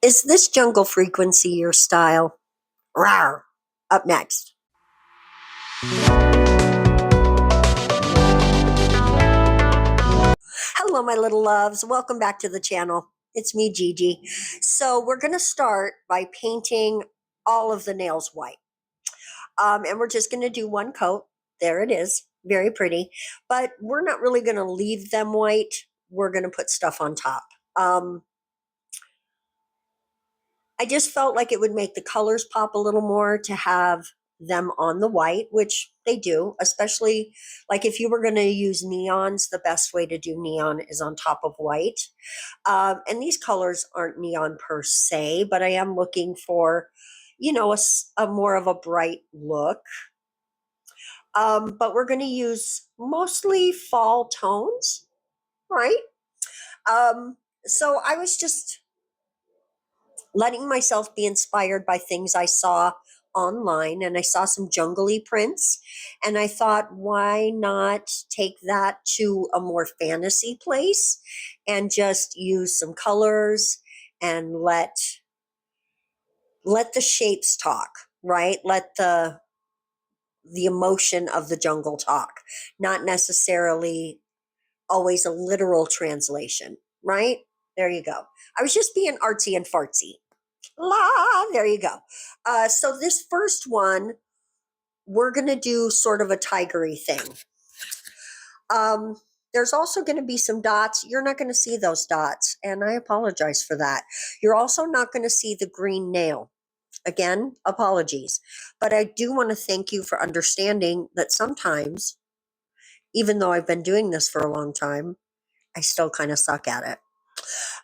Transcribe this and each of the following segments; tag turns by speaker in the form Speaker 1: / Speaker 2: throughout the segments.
Speaker 1: Is this jungle frequency your style? Rawr. Up next. Hello, my little loves. Welcome back to the channel. It's me, Gigi. So we're going to start by painting all of the nails white. And we're just going to do one coat. There it is. Very pretty. But we're not really going to leave them white. We're going to put stuff on top. I just felt like it would make the colors pop a little more to have them on the white, which they do, especially like if you were going to use neons, the best way to do neon is on top of white. And these colors aren't neon per se, but I am looking for, a more of a bright look. But we're going to use mostly fall tones, right? So I was just letting myself be inspired by things I saw online, and I saw some jungly prints, and I thought, why not take that to a more fantasy place and just use some colors and let the shapes talk, right? Let the emotion of the jungle talk, not necessarily always a literal translation, right? There you go. I was just being artsy and fartsy. There you go. So this first one, we're going to do sort of a tigery thing. There's also going to be some dots. You're not going to see those dots, and I apologize for that. You're also not going to see the green nail. Again, apologies. But I do want to thank you for understanding that sometimes, even though I've been doing this for a long time, I still kind of suck at it.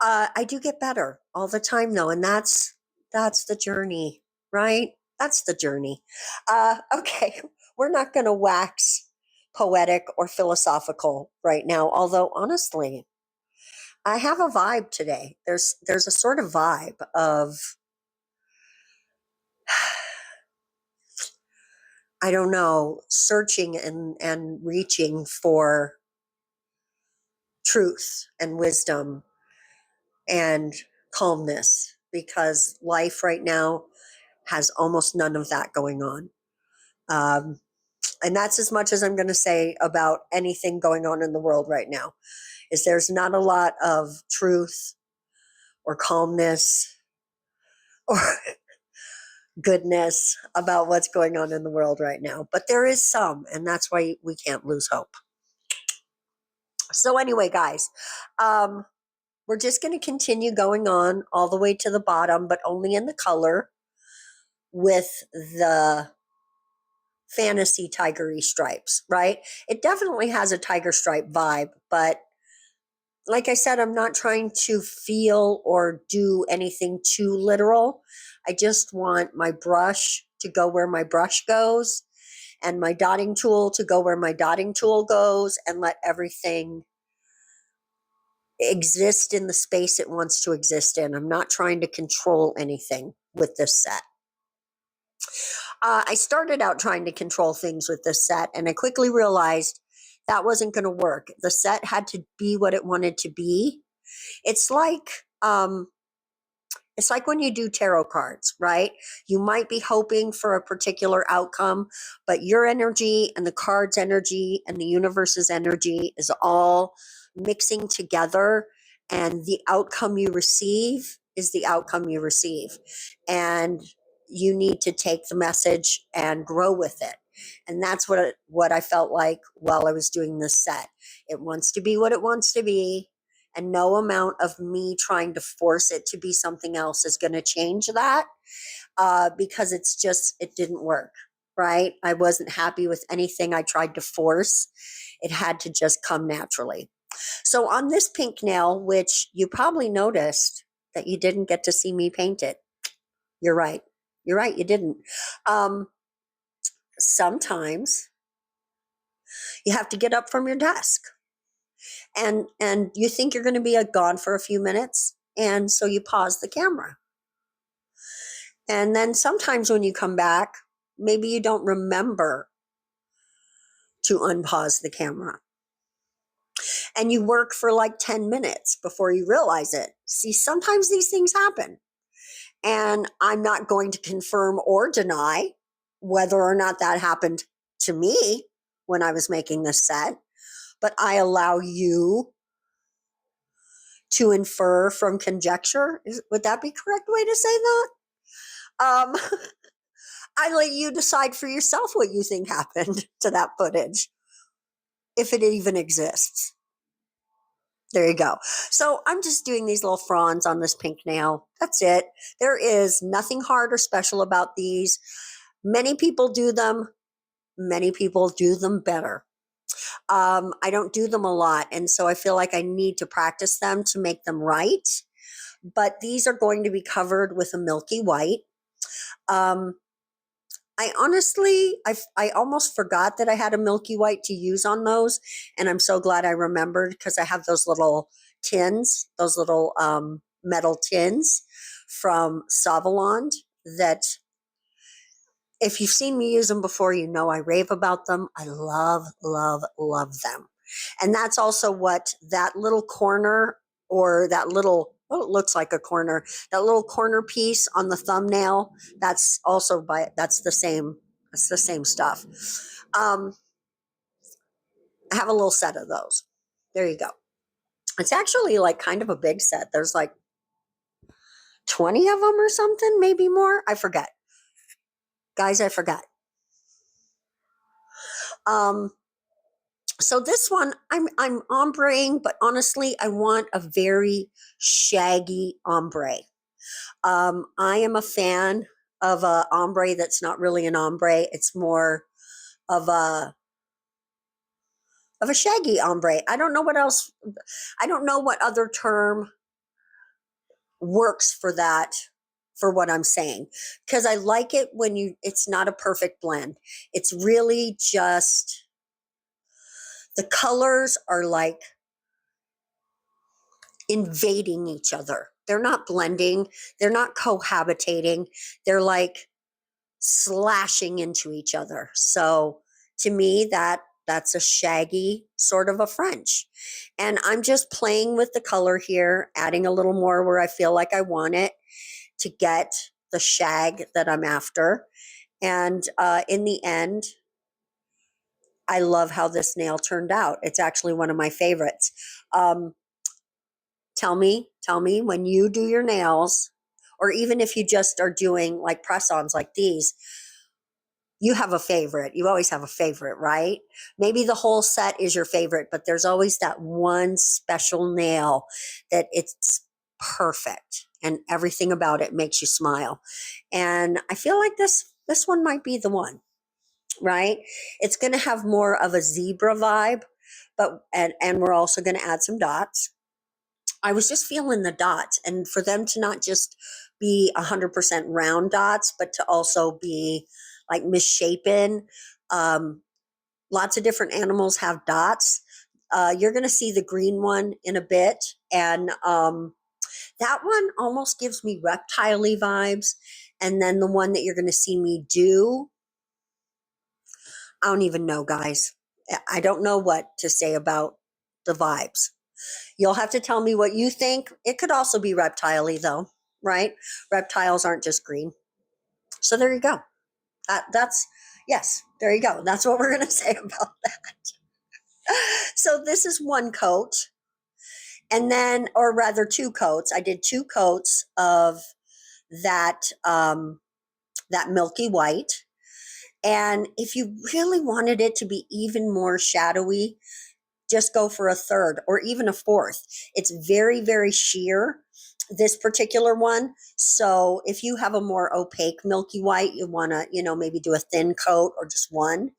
Speaker 1: I do get better all the time, though, and that's the journey, right? That's the journey. Okay, we're not going to wax poetic or philosophical right now, although honestly, I have a vibe today. There's a sort of vibe of I don't know, searching and reaching for truth and wisdom and calmness, because life right now has almost none of that going on. And that's as much as I'm going to say about anything going on in the world right now, is there's not a lot of truth or calmness or goodness about what's going on in the world right now. But there is some, and that's why we can't lose hope. So anyway, guys, we're just going to continue going on all the way to the bottom, but only in the color with the fantasy tigery stripes, right? It definitely has a tiger stripe vibe, but like I said, I'm not trying to feel or do anything too literal. I just want my brush to go where my brush goes and my dotting tool to go where my dotting tool goes, and let everything exist in the space it wants to exist in. I'm not trying to control anything with this set. I started out trying to control things with this set, and I quickly realized that wasn't going to work. The set had to be what it wanted to be. It's like when you do tarot cards, right? You might be hoping for a particular outcome, but your energy and the card's energy and the universe's energy is all mixing together, and the outcome you receive is the outcome you receive. And you need to take the message and grow with it. And that's what I felt like while I was doing this set. It wants to be what it wants to be, and no amount of me trying to force it to be something else is going to change that, because it didn't work, right? I wasn't happy with anything I tried to force. It had to just come naturally. So on this pink nail, which you probably noticed that you didn't get to see me paint it. You're right. You didn't. Sometimes you have to get up from your desk, and you think you're going to be gone for a few minutes, and so you pause the camera. And then sometimes when you come back, maybe you don't remember to unpause the camera. And you work for like 10 minutes before you realize it. See, sometimes these things happen. And I'm not going to confirm or deny whether or not that happened to me when I was making this set, but I allow you to infer from conjecture. Would that be correct way to say that? Um, I let you decide for yourself what you think happened to that footage, if it even exists. There you go. So I'm just doing these little fronds on this pink nail. That's it. There is nothing hard or special about these. Many people do them. Many people do them better. I don't do them a lot, and so I feel like I need to practice them to make them right. But these are going to be covered with a milky white. I honestly, I almost forgot that I had a milky white to use on those, and I'm so glad I remembered because I have those little tins, those little metal tins from Savalond that if you've seen me use them before, you know I rave about them. I love, love, love them. And that's also what that little corner or that little, well, it looks like a corner, that little corner piece on the thumbnail, that's also that's the same stuff. Um, I have a little set of those. There you go. It's actually like kind of a big set. There's like 20 of them or something, maybe more. I forget. Guys, I forgot. So this one, I'm ombreing, but honestly, I want a very shaggy ombre. I am a fan of a ombre that's not really an ombre. It's more of a shaggy ombre. I don't know what else. I don't know what other term works for that, for what I'm saying, because I like it when it's not a perfect blend. It's really just the colors are like invading each other. They're not blending, they're not cohabitating, they're like slashing into each other. So to me, that's a shaggy sort of a French. And I'm just playing with the color here, adding a little more where I feel like I want it to get the shag that I'm after. And in the end, I love how this nail turned out. It's actually one of my favorites. Tell me when you do your nails, or even if you just are doing like press-ons like these, you have a favorite. You always have a favorite, right? Maybe the whole set is your favorite, but there's always that one special nail that it's perfect and everything about it makes you smile. And I feel like this one might be the one, right? It's going to have more of a zebra vibe, but and we're also going to add some dots. I was just feeling the dots, and for them to not just be 100% round dots, but to also be like misshapen. Lots of different animals have dots. You're going to see the green one in a bit, and that one almost gives me reptile-y vibes. And then the one that you're going to see me do, I don't even know, guys. I don't know what to say about the vibes. You'll have to tell me what you think. It could also be reptile-y though, right? Reptiles aren't just green. So there you go. That's, yes, there you go. That's what we're going to say about that. So this is one coat, and then, or rather two coats. I did two coats of that, that milky white. And if you really wanted it to be even more shadowy, just go for a third or even a fourth. It's very, very sheer, this particular one. So if you have a more opaque milky white, you want to, maybe do a thin coat or just one,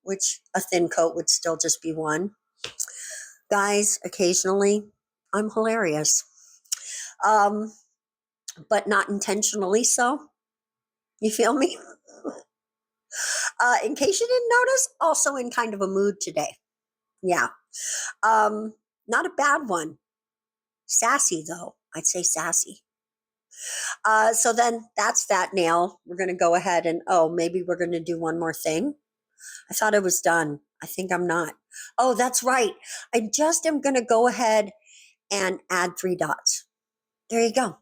Speaker 1: which a thin coat would still just be one. Guys, occasionally I'm hilarious, but not intentionally so. You feel me? In case you didn't notice, also in kind of a mood today. Yeah. Not a bad one. Sassy, though. I'd say sassy. So then that's that nail. We're going to go ahead and, maybe we're going to do one more thing. I thought I was done. I think I'm not. Oh, that's right. I just am going to go ahead and add 3 dots. There you go.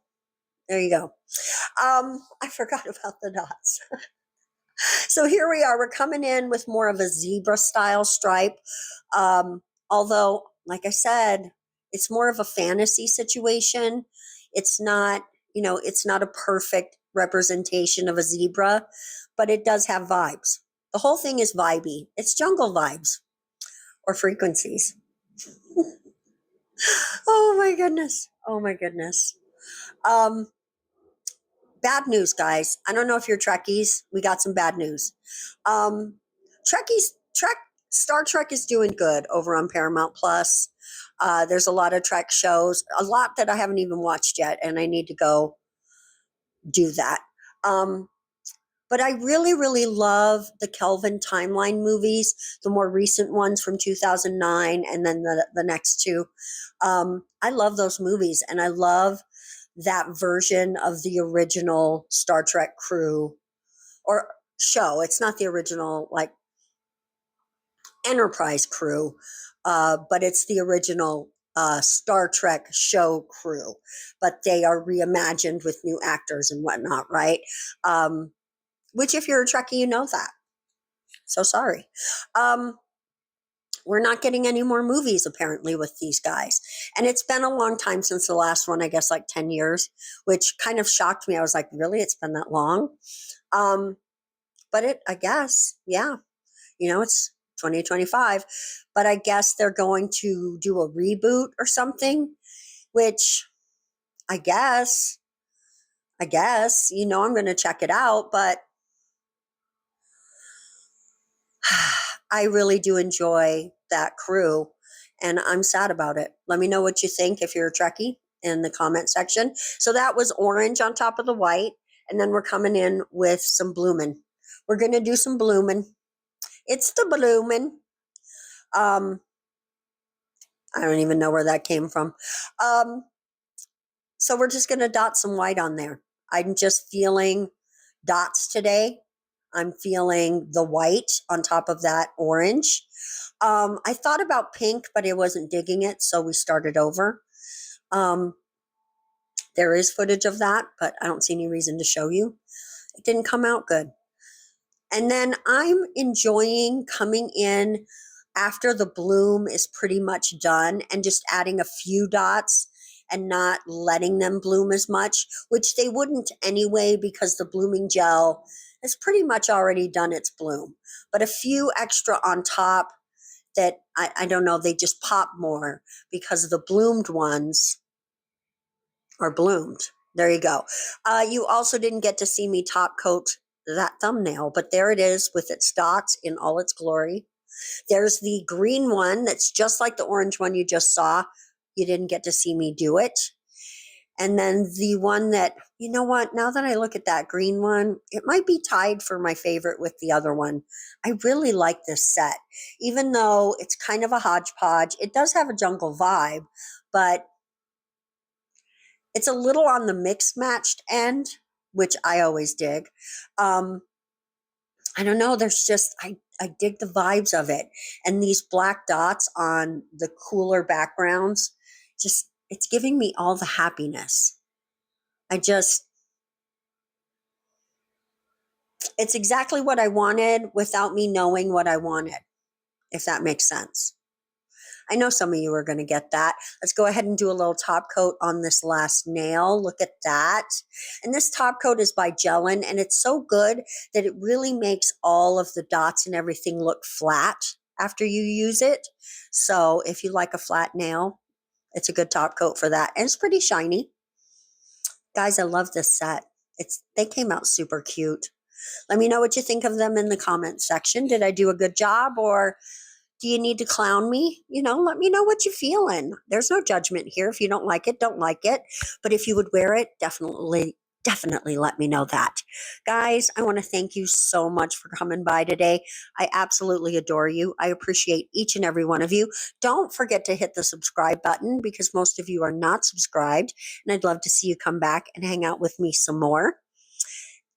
Speaker 1: There you go. I forgot about the dots. So here we are. We're coming in with more of a zebra style stripe. Although, like I said, it's more of a fantasy situation. It's not, it's not a perfect representation of a zebra, but it does have vibes. The whole thing is vibey. It's jungle vibes or frequencies. Oh my goodness. Oh my goodness. Um, Bad news, guys. I don't know if you're Trekkies. We got some bad news. Um, Star Trek is doing good over on Paramount Plus. There's a lot of Trek shows, a lot that I haven't even watched yet, and I need to go do that. But I really, really love the Kelvin timeline movies, the more recent ones from 2009, and then the next two. I love those movies, and I love that version of the original Star Trek crew or show. It's not the original, like, Enterprise crew, but it's the original Star Trek show crew, but they are reimagined with new actors and whatnot, right? Which, if you're a Trekkie, you know that. So sorry. We're not getting any more movies apparently with these guys. And it's been a long time since the last one, I guess like 10 years, which kind of shocked me. I was like, really? It's been that long? But I guess, yeah, it's 2025, but I guess they're going to do a reboot or something, which I guess, I'm going to check it out, but I really do enjoy that crew, and I'm sad about it. Let me know what you think if you're a Trekkie in the comment section. So that was orange on top of the white, and then we're coming in with some bloomin'. We're going to do some bloomin'. It's the bloomin'. I don't even know where that came from. So we're just going to dot some white on there. I'm just feeling dots today. I'm feeling the white on top of that orange. I thought about pink, but I wasn't digging it, so we started over. There is footage of that, but I don't see any reason to show you. It didn't come out good. And then I'm enjoying coming in after the bloom is pretty much done and just adding a few dots and not letting them bloom as much, which they wouldn't anyway because the blooming gel has pretty much already done its bloom. But a few extra on top that, I don't know, they just pop more because the bloomed ones are bloomed. There you go. You also didn't get to see me top coat that thumbnail, but there it is with its dots in all its glory. There's the green one that's just like the orange one you just saw. You didn't get to see me do it. And then the one that, you know what, now that I look at that green one, it might be tied for my favorite with the other one. I really like this set. Even though it's kind of a hodgepodge, it does have a jungle vibe, but it's a little on the mixed matched end, which I always dig. I don't know, there's just, I dig the vibes of it. And these black dots on the cooler backgrounds, just, it's giving me all the happiness. It's exactly what I wanted without me knowing what I wanted, if that makes sense. I know some of you are going to get that. Let's go ahead and do a little top coat on this last nail. Look at that. And this top coat is by Gellin, and it's so good that it really makes all of the dots and everything look flat after you use it. So if you like a flat nail, it's a good top coat for that. And it's pretty shiny. Guys, I love this set. They came out super cute. Let me know what you think of them in the comment section. Did I do a good job, or do you need to clown me? Let me know what you're feeling. There's no judgment here. If you don't like it, don't like it. But if you would wear it, definitely let me know that. Guys, I want to thank you so much for coming by today. I absolutely adore you. I appreciate each and every one of you. Don't forget to hit the subscribe button because most of you are not subscribed, and I'd love to see you come back and hang out with me some more.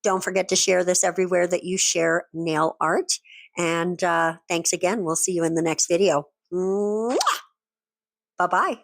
Speaker 1: Don't forget to share this everywhere that you share nail art. And thanks again. We'll see you in the next video. Bye-bye.